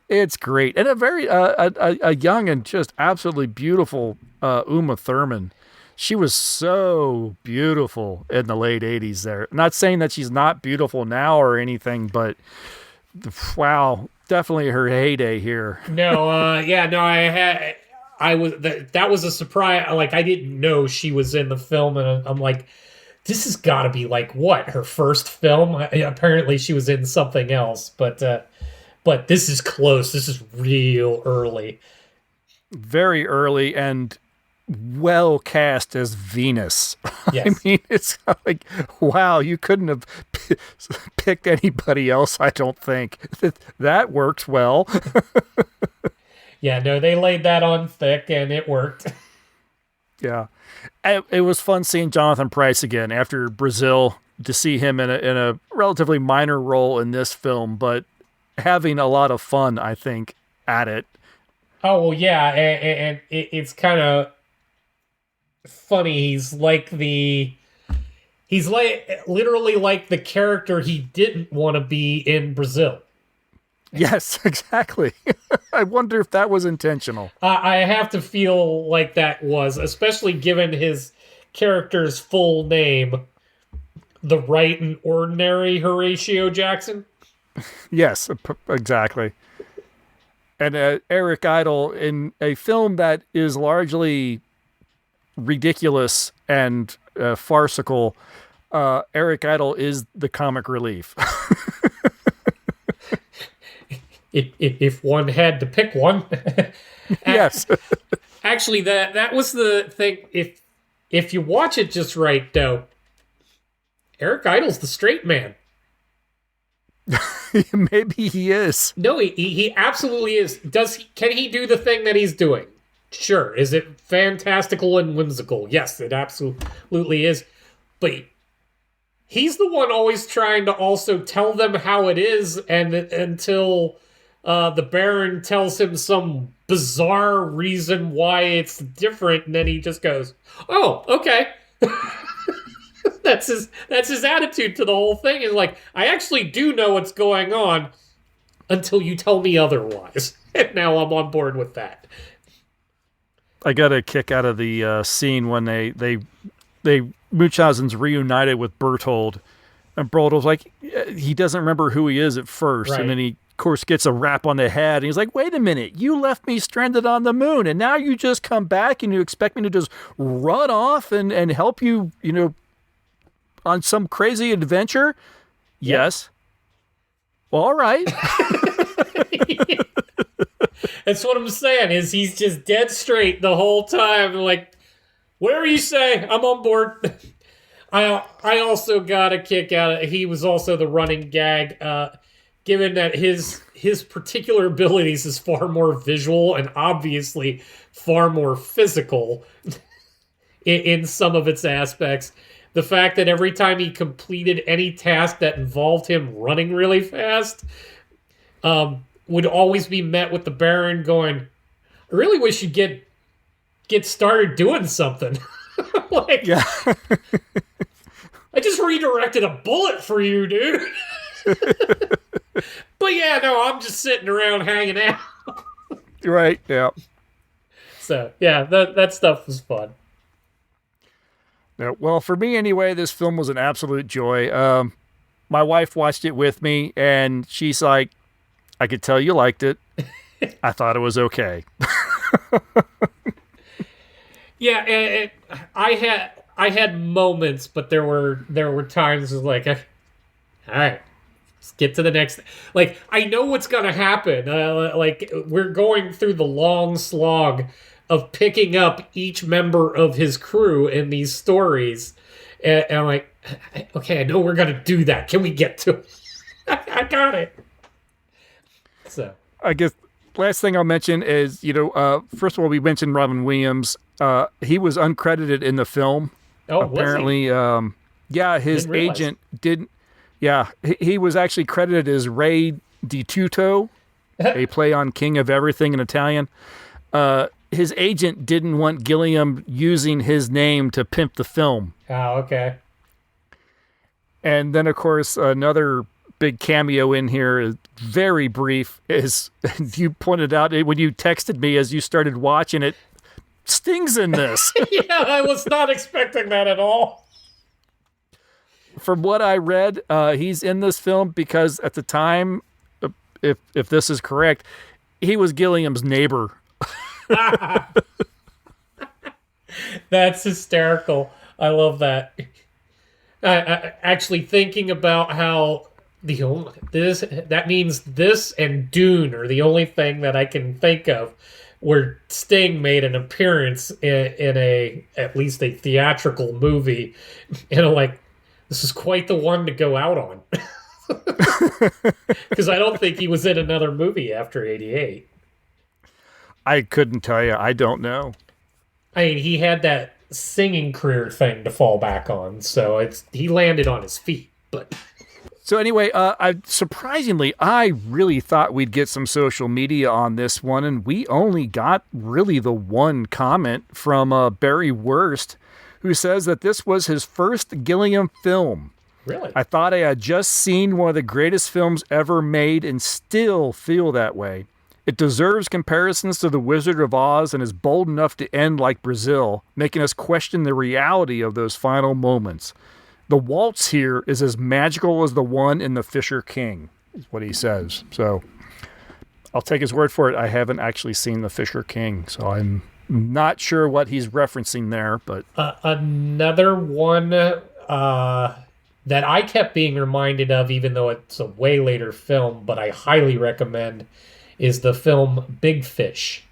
It's great. And a very a young and just absolutely beautiful Uma Thurman. She was so beautiful in the late 80s there. Not saying that she's not beautiful now or anything, but wow, definitely her heyday here. That was a surprise. Like, I didn't know she was in the film, and I'm like, this has got to be like, what, her first film? Apparently she was in something else, but but this is close. This is real early. Very early and well cast as Venus. Yes. I mean, it's like, wow, you couldn't have picked anybody else, I don't think. That worked well. Yeah, no, they laid that on thick, and it worked. Yeah. It was fun seeing Jonathan Pryce again after Brazil, to see him in a relatively minor role in this film, but having a lot of fun, I think, at it. Oh, well, yeah, and it's kind of funny. He's literally like the character he didn't want to be in Brazil. Yes, exactly. I wonder if that was intentional. I have to feel like that was, especially given his character's full name, the right and ordinary Horatio Jackson. Yes, exactly. And Eric Idle, in a film that is largely ridiculous and farcical, Eric Idle is the comic relief. If one had to pick one. Yes. Actually, that was the thing. If you watch it just right, though, Eric Idle's the straight man. Maybe he is. No, he absolutely is. Can he do the thing that he's doing? Sure. Is it fantastical and whimsical? Yes, it absolutely is. But he's the one always trying to also tell them how it is, and until the Baron tells him some bizarre reason why it's different, and then he just goes, "Oh, okay." That's his attitude to the whole thing. Is like, I actually do know what's going on until you tell me otherwise. And now I'm on board with that. I got a kick out of the scene when they Munchausen's reunited with Berthold, and Berthold's like, he doesn't remember who he is at first, Right. And then he, of course, gets a rap on the head, and he's like, wait a minute, you left me stranded on the moon, and now you just come back and you expect me to just run off and help you, on some crazy adventure? Yep. Yes. Well, all right. That's what I'm saying, is he's just dead straight the whole time. Like, whatever you say, I'm on board. I also got a kick out of, he was also the running gag, given that his particular abilities is far more visual and obviously far more physical in some of its aspects. The fact that every time he completed any task that involved him running really fast, would always be met with the Baron going, I really wish you'd get started doing something. Like, Yeah. I just redirected a bullet for you, dude. But yeah, no, I'm just sitting around hanging out. Right, yeah. So yeah, that stuff was fun. Yeah, well, for me anyway, this film was an absolute joy. My wife watched it with me, and she's like, I could tell you liked it. I thought it was okay. Yeah, I had moments, but there were times it was like, all right, let's get to the next. Like, I know what's gonna happen. Like, we're going through the long slog of picking up each member of his crew in these stories, and I'm like, okay, I know we're gonna do that. Can we get to it? I got it. So I guess last thing I'll mention is, first of all, we mentioned Robin Williams. He was uncredited in the film. Oh, apparently, was he? His Didn't realize. agent didn't. Yeah, he was actually credited as Re di Tutto, a play on King of Everything in Italian. His agent didn't want Gilliam using his name to pimp the film. Oh, okay. And then, of course, another big cameo in here, is very brief, is you pointed out when you texted me as you started watching it, Sting's in this. Yeah, I was not expecting that at all. From what I read, he's in this film because at the time, if this is correct, he was Gilliam's neighbor. That's hysterical. I love that. Actually, thinking about how that means this and Dune are the only thing that I can think of where Sting made an appearance in at least a theatrical movie, and I'm like, this is quite the one to go out on, because I don't think he was in another movie after '88. I couldn't tell you. I don't know. I mean, he had that singing career thing to fall back on, so he landed on his feet, but. So anyway, surprisingly, I really thought we'd get some social media on this one, and we only got really the one comment from Barry Wurst, who says that this was his first Gilliam film. Really? I thought I had just seen one of the greatest films ever made and still feel that way. It deserves comparisons to The Wizard of Oz and is bold enough to end like Brazil, making us question the reality of those final moments. The waltz here is as magical as the one in The Fisher King, is what he says. So I'll take his word for it. I haven't actually seen The Fisher King, so I'm not sure what he's referencing there. But another one that I kept being reminded of, even though it's a way later film, but I highly recommend, is the film Big Fish.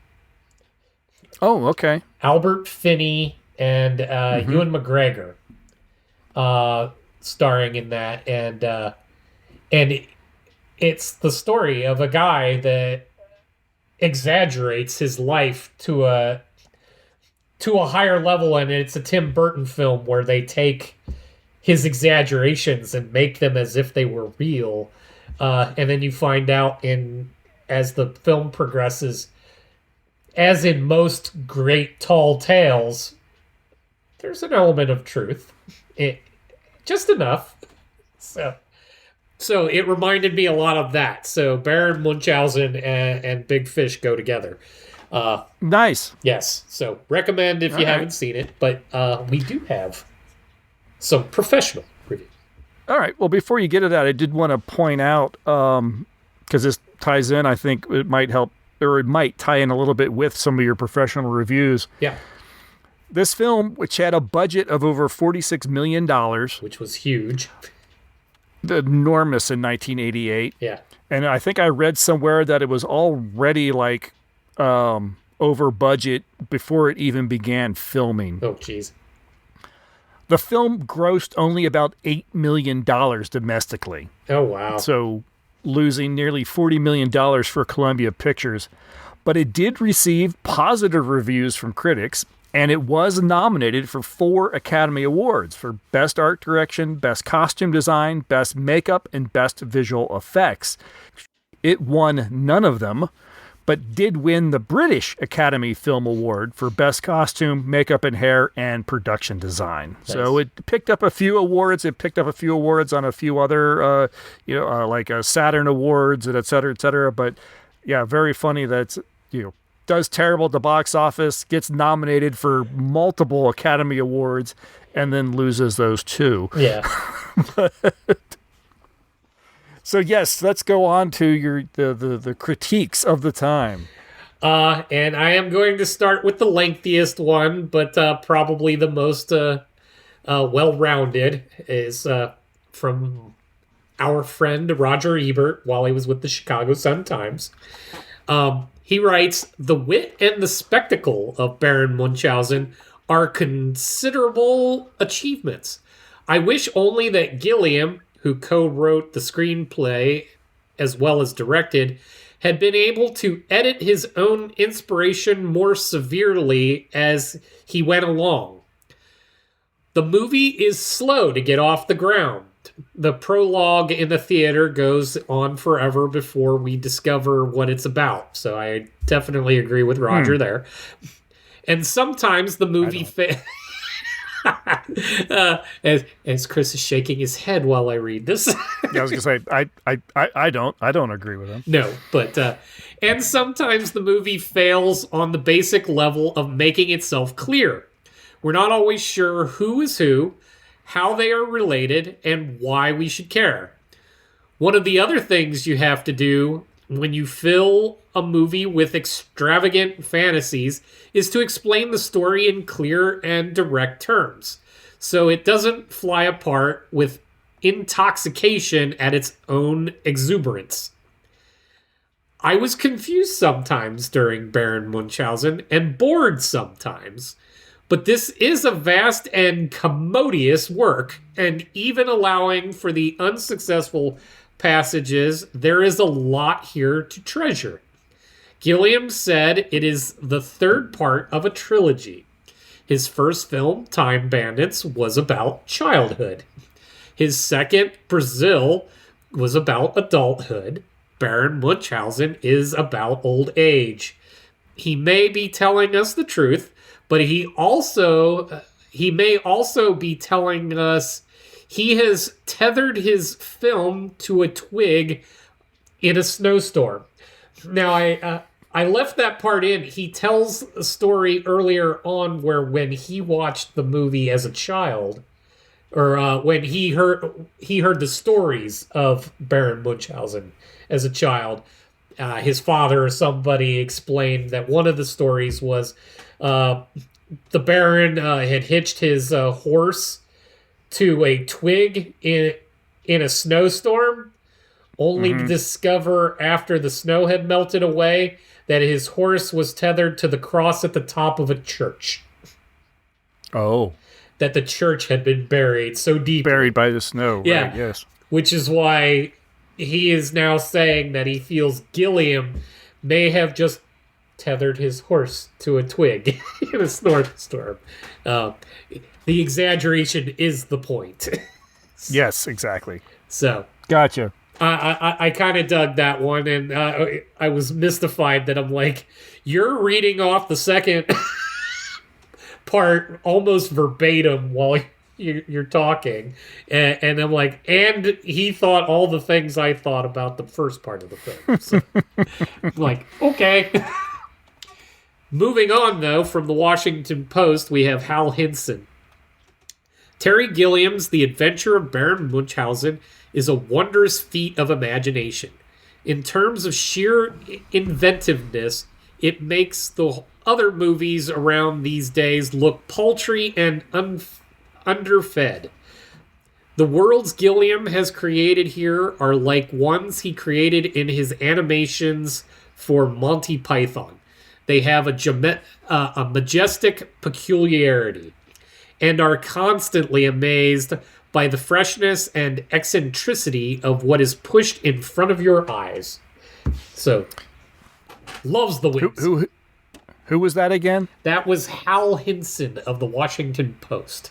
Oh, okay. Albert Finney and Ewan McGregor. Starring in that, and it's the story of a guy that exaggerates his life to a higher level, and it's a Tim Burton film where they take his exaggerations and make them as if they were real, and then you find out as the film progresses, as in most great tall tales, there's an element of truth. Just enough. So it reminded me a lot of that. So Baron Munchausen and Big Fish go together. Nice. Yes. So recommend if you haven't seen it. But we do have some professional reviews. All right. Well, before you get to that, I did want to point out, because this ties in, I think it might help, or it might tie in a little bit with some of your professional reviews. Yeah. This film, which had a budget of over $46 million. Which was huge. Enormous in 1988. Yeah. And I think I read somewhere that it was already over budget before it even began filming. Oh, jeez. The film grossed only about $8 million domestically. Oh, wow. So losing nearly $40 million for Columbia Pictures. But it did receive positive reviews from critics, and it was nominated for 4 Academy Awards for Best Art Direction, Best Costume Design, Best Makeup, and Best Visual Effects. It won none of them, but did win the British Academy Film Award for Best Costume, Makeup and Hair, and Production Design. Nice. So it picked up a few awards. It picked up a few awards on a few other, like Saturn Awards and et cetera, But yeah, very funny that does terrible at the box office, gets nominated for multiple Academy Awards, and then loses those 2. Yeah. So yes, let's go on to the critiques of the time. And I am going to start with the lengthiest one, but probably the most well-rounded, is from our friend Roger Ebert while he was with the Chicago Sun-Times. He writes, "The wit and the spectacle of Baron Munchausen are considerable achievements. I wish only that Gilliam, who co-wrote the screenplay as well as directed, had been able to edit his own inspiration more severely as he went along. The movie is slow to get off the ground. The prologue in the theater goes on forever before we discover what it's about." So I definitely agree with Roger there. And sometimes the movie as Chris is shaking his head while I read this. Yeah, I was gonna say I don't agree with him. No, but and sometimes the movie fails on the basic level of making itself clear. We're not always sure who is who, how they are related, and why we should care. One of the other things you have to do when you fill a movie with extravagant fantasies is to explain the story in clear and direct terms, so it doesn't fly apart with intoxication at its own exuberance. I was confused sometimes during Baron Munchausen and bored sometimes, but this is a vast and commodious work, and even allowing for the unsuccessful passages, there is a lot here to treasure. Gilliam said it is the third part of a trilogy. His first film, Time Bandits, was about childhood. His second, Brazil, was about adulthood. Baron Munchausen is about old age. He may be telling us the truth, but he may also be telling us he has tethered his film to a twig in a snowstorm. Now, I left that part in. He tells a story earlier on where when he watched the movie as a child, or when he heard the stories of Baron Munchausen as a child, his father or somebody explained that one of the stories was the Baron had hitched his horse to a twig in a snowstorm, only to discover after the snow had melted away that his horse was tethered to the cross at the top of a church. Oh. That the church had been buried so deep. Buried by the snow. Yeah. Right, yes. Which is why he is now saying that he feels Gilliam may have just tethered his horse to a twig in a snowstorm. The exaggeration is the point. Yes, exactly. So. Gotcha. I kind of dug that one, and I was mystified that I'm like, you're reading off the second part almost verbatim while you're talking, and I'm like, and he thought all the things I thought about the first part of the film. So, I'm like, okay. Moving on, though, from the Washington Post, we have Hal Hinson. Terry Gilliam's The Adventure of Baron Munchausen is a wondrous feat of imagination. In terms of sheer inventiveness, it makes the other movies around these days look paltry and underfed. The worlds Gilliam has created here are like ones he created in his animations for Monty Python. They have a majestic peculiarity and are constantly amazed by the freshness and eccentricity of what is pushed in front of your eyes. So, loves the wings. Who was that again? That was Hal Hinson of the Washington Post.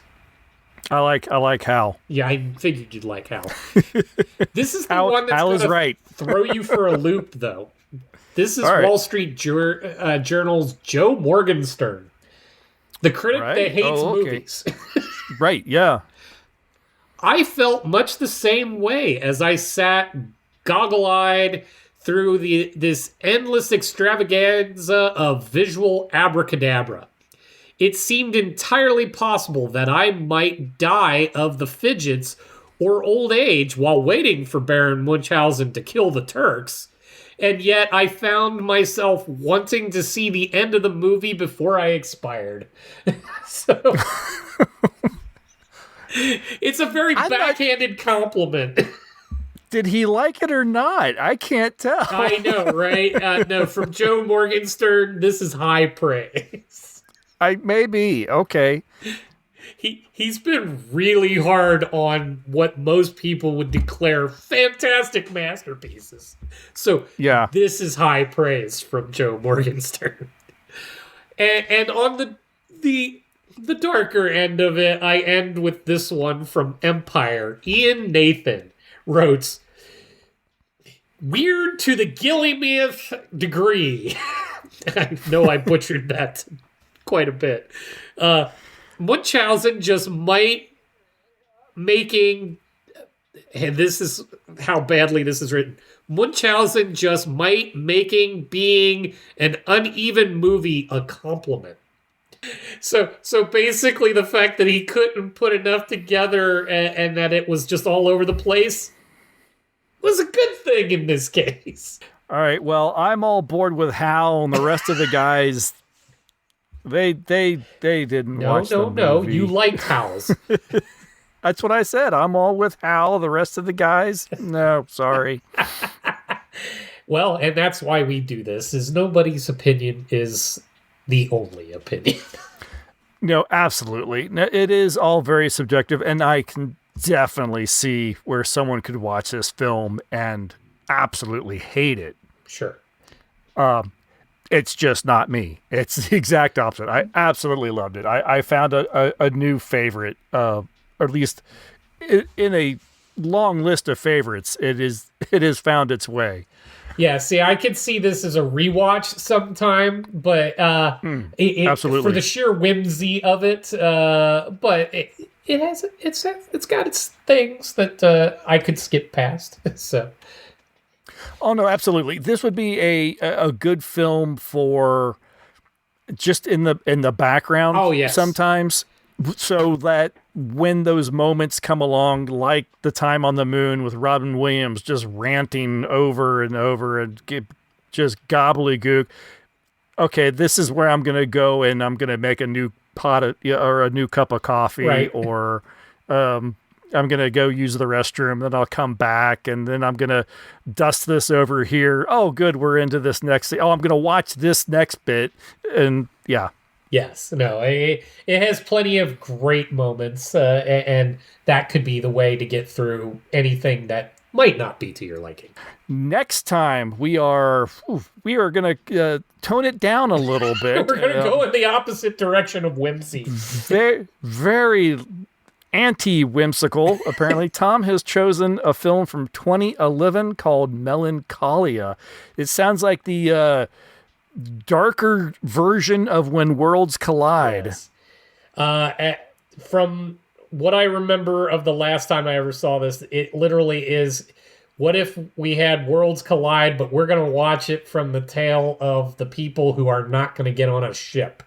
I like Hal. Yeah, I figured you'd like Hal. This is the Hal, one that's Hal is gonna right. throw you for a loop, though. This is right. Wall Street Journal's Joe Morgenstern, the critic that hates movies. Right, yeah. I felt much the same way as I sat goggle-eyed through this endless extravaganza of visual abracadabra. It seemed entirely possible that I might die of the fidgets or old age while waiting for Baron Munchausen to kill the Turks, and yet I found myself wanting to see the end of the movie before I expired. So... It's a very backhanded compliment. Did he like it or not? I can't tell. I know, right? No, from Joe Morgenstern, this is high praise. Maybe. Okay. He's been really hard on what most people would declare fantastic masterpieces. So yeah, this is high praise from Joe Morgenstern. And on the darker end of it, I end with this one from Empire. Ian Nathan wrote, "Weird to the Gilliamith degree." I know I butchered that quite a bit. Munchausen just might making, and this is how badly this is written, Munchausen just might making being an uneven movie a compliment. So basically the fact that he couldn't put enough together and that it was just all over the place was a good thing in this case. All right, well, I'm all bored with Hal and the rest of the guys. They didn't watch the movie. No, you liked Hal's. That's what I said. I'm all with Hal. The rest of the guys, no, sorry. Well, and that's why we do this, is nobody's opinion is the only opinion. No, absolutely. No, it is all very subjective, and I can definitely see where someone could watch this film and absolutely hate it. Sure. It's just not me. It's the exact opposite. I absolutely loved it. I found a new favorite, or at least in a long list of favorites, it has found its way. Yeah, see, I could see this as a rewatch sometime, but absolutely for the sheer whimsy of it. But it's got its things that I could skip past. So, oh no, absolutely, this would be a good film for just in the background. Oh yes, sometimes. So that when those moments come along, like the time on the moon with Robin Williams just ranting over and over and just gobbledygook. Okay, this is where I'm going to go and I'm going to make a new pot or a new cup of coffee, right. Or I'm going to go use the restroom, then I'll come back and then I'm going to dust this over here. Oh, good, we're into this next thing. Oh, I'm going to watch this next bit, and yeah. Yes, no, it has plenty of great moments, and that could be the way to get through anything that might not be to your liking. Next time we are going to tone it down a little bit. We're going to go in the opposite direction of whimsy. Very, very anti-whimsical. Apparently, Tom has chosen a film from 2011 called Melancholia. It sounds like the darker version of When Worlds Collide. Yes. From what I remember of the last time I ever saw this, it literally is, what if we had Worlds Collide, but we're going to watch it from the tale of the people who are not going to get on a ship.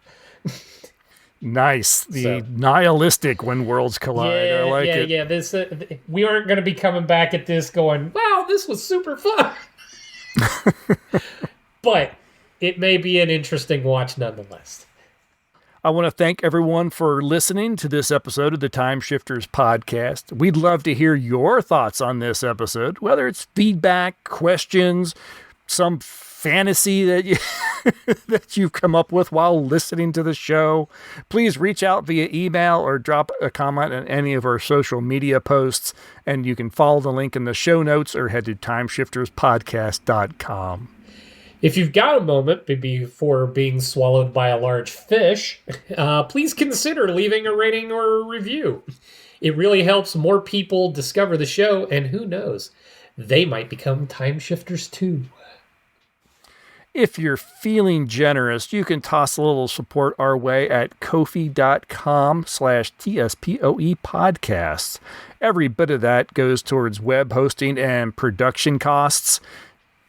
Nice. The nihilistic When Worlds Collide. Yeah, I like it. Yeah, this we aren't going to be coming back at this going, wow, this was super fun. But it may be an interesting watch nonetheless. I want to thank everyone for listening to this episode of the Time Shifters podcast. We'd love to hear your thoughts on this episode, whether it's feedback, questions, some fantasy that you've come up with while listening to the show. Please reach out via email or drop a comment on any of our social media posts, and you can follow the link in the show notes or head to timeshifterspodcast.com. If you've got a moment before being swallowed by a large fish, please consider leaving a rating or a review. It really helps more people discover the show, and who knows, they might become time shifters too. If you're feeling generous, you can toss a little support our way at Ko-fi.com/TSPOE podcasts. Every bit of that goes towards web hosting and production costs.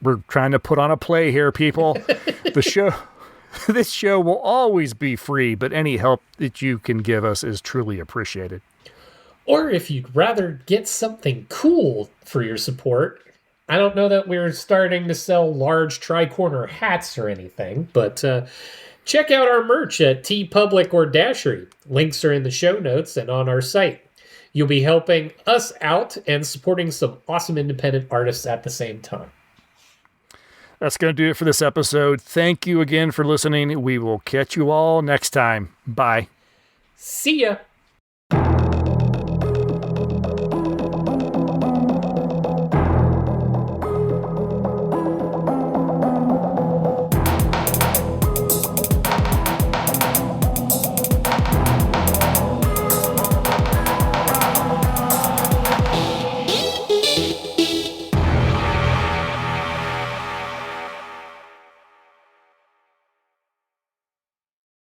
We're trying to put on a play here, people. This show will always be free, but any help that you can give us is truly appreciated. Or if you'd rather get something cool for your support, I don't know that we're starting to sell large tri-corner hats or anything, but check out our merch at TeePublic or Dashery. Links are in the show notes and on our site. You'll be helping us out and supporting some awesome independent artists at the same time. That's going to do it for this episode. Thank you again for listening. We will catch you all next time. Bye. See ya.